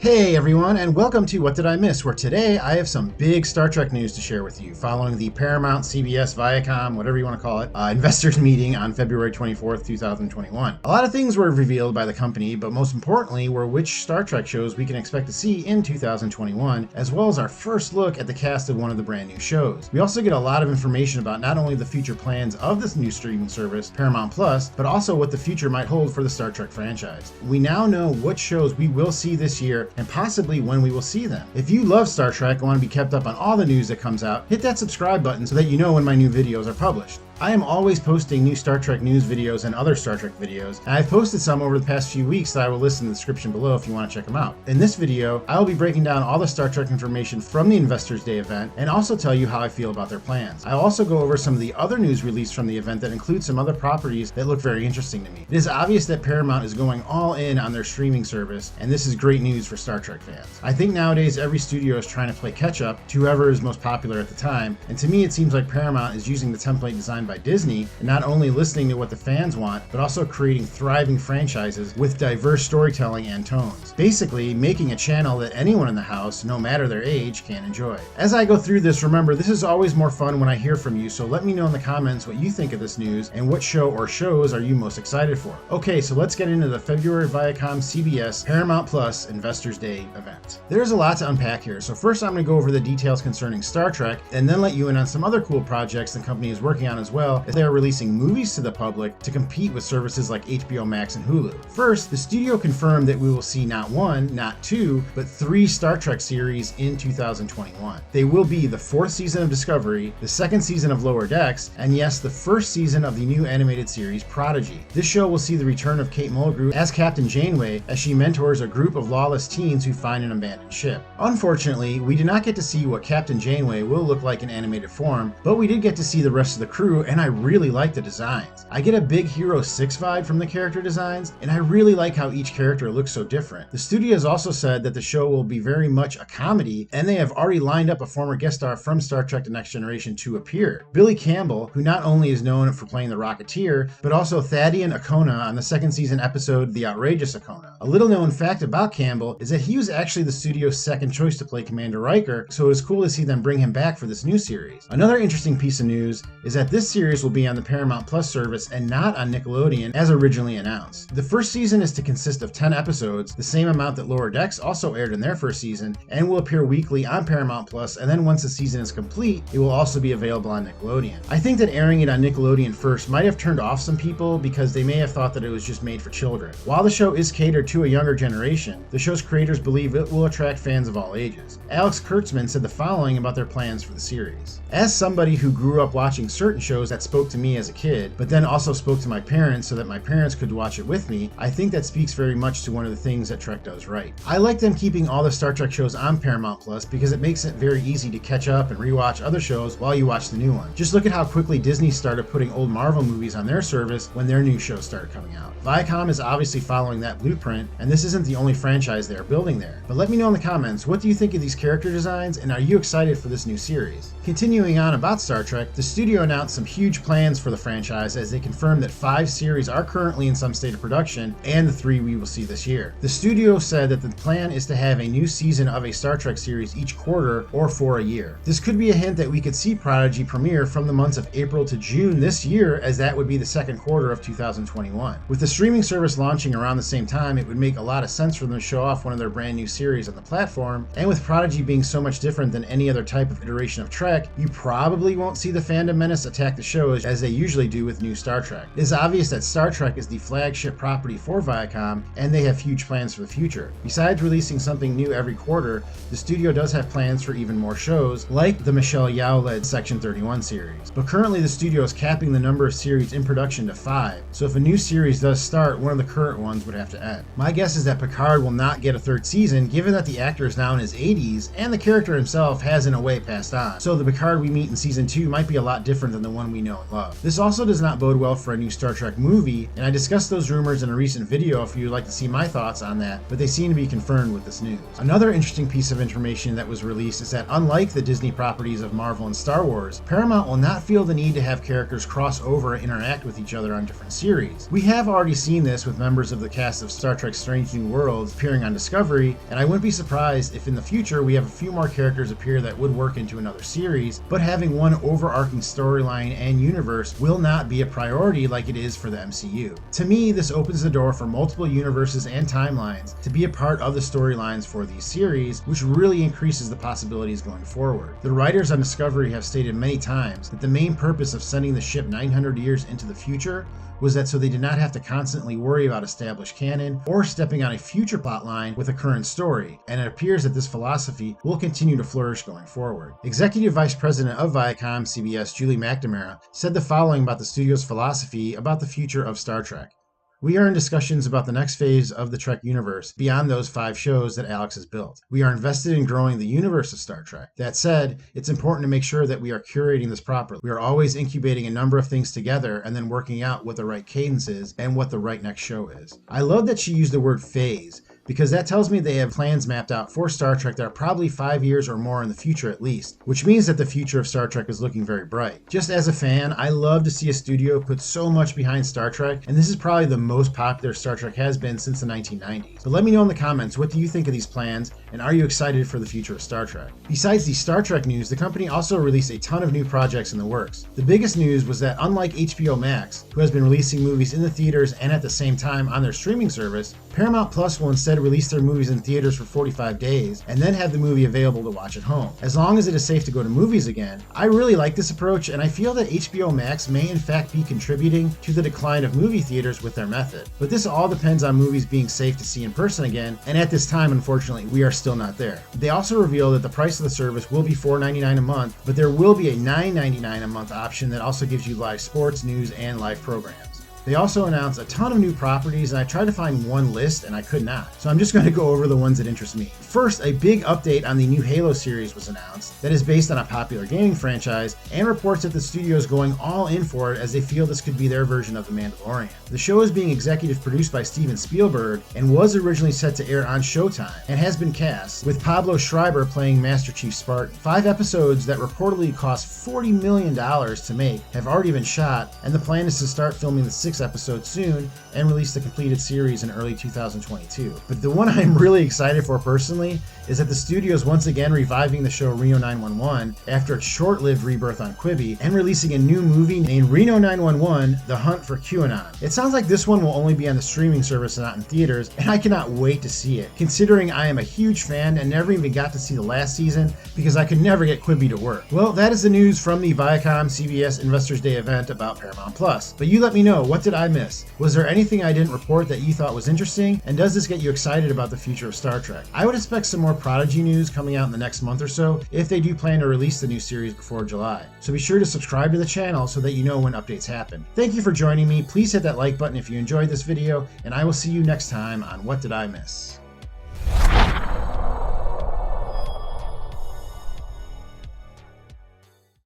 Hey everyone, and welcome to What Did I Miss, where today I have some big Star Trek news to share with you following the Paramount, CBS, Viacom, whatever you want to call it, investors meeting on February 24th, 2021. A lot of things were revealed by the company, but most importantly were which Star Trek shows we can expect to see in 2021, as well as our first look at the cast of one of the brand new shows. We also get a lot of information about not only the future plans of this new streaming service, Paramount Plus, but also what the future might hold for the Star Trek franchise. We now know what shows we will see this year and possibly when we will see them. If you love Star Trek and want to be kept up on all the news that comes out, hit that subscribe button so that you know when my new videos are published. I am always posting new Star Trek news videos and other Star Trek videos, and I've posted some over the past few weeks that I will list in the description below if you want to check them out. In this video, I will be breaking down all the Star Trek information from the Investors Day event and also tell you how I feel about their plans. I'll also go over some of the other news released from the event that include some other properties that look very interesting to me. It is obvious that Paramount is going all in on their streaming service, and this is great news for Star Trek fans. I think nowadays every studio is trying to play catch up to whoever is most popular at the time, and to me it seems like Paramount is using the template designed by Disney and not only listening to what the fans want, but also creating thriving franchises with diverse storytelling and tones. Basically, making a channel that anyone in the house, no matter their age, can enjoy. As I go through this, remember, this is always more fun when I hear from you, so let me know in the comments what you think of this news and what show or shows are you most excited for. Okay, so let's get into the February ViacomCBS Paramount Plus Investors Day event. There's a lot to unpack here, so first I'm going to go over the details concerning Star Trek and then let you in on some other cool projects the company is working on as well, as they are releasing movies to the public to compete with services like HBO Max and Hulu. First, the studio confirmed that we will see not one, not two, but three Star Trek series in 2021. They will be the fourth season of Discovery, the second season of Lower Decks, and yes, the first season of the new animated series Prodigy. This show will see the return of Kate Mulgrew as Kathryn Janeway as she mentors a group of lawless teens who find an abandoned ship. Unfortunately, we did not get to see what Kathryn Janeway will look like in animated form, but we did get to see the rest of the crew, and I really like the designs. I get a big Hero 6 vibe from the character designs, and I really like how each character looks so different. The studio has also said that the show will be very much a comedy, and they have already lined up a former guest star from Star Trek The Next Generation to appear. Billy Campbell, who not only is known for playing the Rocketeer, but also Thadian Akona on the second season episode The Outrageous Akona. A little known fact about Campbell is that he was actually the studio's second choice to play Commander Riker, so it was cool to see them bring him back for this new series. Another interesting piece of news is that this series will be on the Paramount Plus service and not on Nickelodeon as originally announced. The first season is to consist of 10 episodes, the same amount that Lower Decks also aired in their first season, and will appear weekly on Paramount Plus, and then once the season is complete, it will also be available on Nickelodeon. I think that airing it on Nickelodeon first might have turned off some people because they may have thought that it was just made for children. While the show is catered to a younger generation, the show's creators believe it will attract fans of all ages. Alex Kurtzman said the following about their plans for the series. As somebody who grew up watching certain shows that spoke to me as a kid, but then also spoke to my parents so that my parents could watch it with me, I think that speaks very much to one of the things that Trek does right. I like them keeping all the Star Trek shows on Paramount Plus because it makes it very easy to catch up and rewatch other shows while you watch the new one. Just look at how quickly Disney started putting old Marvel movies on their service when their new shows started coming out. Viacom is obviously following that blueprint, and this isn't the only franchise they are building there. But let me know in the comments, what do you think of these character designs, and are you excited for this new series? Continuing on about Star Trek, the studio announced some huge plans for the franchise as they confirmed that 5 series are currently in some state of production, and the 3 we will see this year. The studio said that the plan is to have a new season of a Star Trek series each quarter or for a year. This could be a hint that we could see Prodigy premiere from the months of April to June this year, as that would be the second quarter of 2021. With the streaming service launching around the same time, it would make a lot of sense for them to show off one of their brand new series on the platform, and with Prodigy being so much different than any other type of iteration of Trek, you probably won't see the fandom menace attack the show as they usually do with new Star Trek. It is obvious that Star Trek is the flagship property for Viacom, and they have huge plans for the future. Besides releasing something new every quarter, the studio does have plans for even more shows, like the Michelle Yeoh-led Section 31 series. But currently the studio is capping the number of series in production to 5, so if a new series does start, one of the current ones would have to end. My guess is that Picard will not get a third season, given that the actor is now in his 80s, and the character himself has in a way passed on. So the Picard we meet in season 2 might be a lot different than the one we know and love. This also does not bode well for a new Star Trek movie, and I discussed those rumors in a recent video if you would like to see my thoughts on that, but they seem to be confirmed with this news. Another interesting piece of information that was released is that unlike the Disney properties of Marvel and Star Wars, Paramount will not feel the need to have characters cross over and interact with each other on different series. We have already seen this with members of the cast of Star Trek Strange New Worlds appearing on Discovery, and I wouldn't be surprised if in the future we have a few more characters appear that would work into another series, but having one overarching storyline and universe will not be a priority like it is for the MCU. To me, this opens the door for multiple universes and timelines to be a part of the storylines for these series, which really increases the possibilities going forward. The writers on Discovery have stated many times that the main purpose of sending the ship 900 years into the future was that so they did not have to constantly worry about established canon or stepping on a future plotline with a current story, and it appears that this philosophy will continue to flourish going forward. Executive Vice President of ViacomCBS, Julie McNamara, said the following about the studio's philosophy about the future of Star Trek. We are in discussions about the next phase of the Trek universe beyond those 5 shows that Alex has built. We are invested in growing the universe of Star Trek. That said, it's important to make sure that we are curating this properly. We are always incubating a number of things together and then working out what the right cadence is and what the right next show is. I love that she used the word phase, because that tells me they have plans mapped out for Star Trek that are probably 5 years or more in the future at least, which means that the future of Star Trek is looking very bright. Just as a fan, I love to see a studio put so much behind Star Trek, and this is probably the most popular Star Trek has been since the 1990s. But let me know in the comments, what do you think of these plans, and are you excited for the future of Star Trek? Besides the Star Trek news, the company also released a ton of new projects in the works. The biggest news was that unlike HBO Max, who has been releasing movies in the theaters and at the same time on their streaming service, Paramount Plus will instead release their movies in theaters for 45 days and then have the movie available to watch at home. As long as it is safe to go to movies again, I really like this approach, and I feel that HBO Max may in fact be contributing to the decline of movie theaters with their method. But this all depends on movies being safe to see in person again, and at this time, unfortunately, we are still not there. They also revealed that the price of the service will be $4.99 a month, but there will be a $9.99 a month option that also gives you live sports, news, and live programs. They also announced a ton of new properties, and I tried to find one list and I could not. So I'm just going to go over the ones that interest me. First, a big update on the new Halo series was announced that is based on a popular gaming franchise, and reports that the studio is going all in for it as they feel this could be their version of The Mandalorian. The show is being executive produced by Steven Spielberg and was originally set to air on Showtime and has been cast, with Pablo Schreiber playing Master Chief Spartan. 5 episodes that reportedly cost $40 million to make have already been shot, and the plan is to start filming the 6th episode soon and release the completed series in early 2022. But the one I'm really excited for personally is that the studio is once again reviving the show Reno 911 after its short-lived rebirth on Quibi and releasing a new movie named Reno 911: The Hunt for QAnon. It sounds like this one will only be on the streaming service and not in theaters, and I cannot wait to see it, considering I am a huge fan and never even got to see the last season because I could never get Quibi to work. Well, that is the news from the ViacomCBS Investors Day event about Paramount Plus. But you let me know, what did I miss? Was there anything I didn't report that you thought was interesting? And does this get you excited about the future of Star Trek? I would expect some more Prodigy news coming out in the next month or so if they do plan to release the new series before July. So be sure to subscribe to the channel so that you know when updates happen. Thank you for joining me. Please hit that like button if you enjoyed this video, and I will see you next time on What Did I Miss?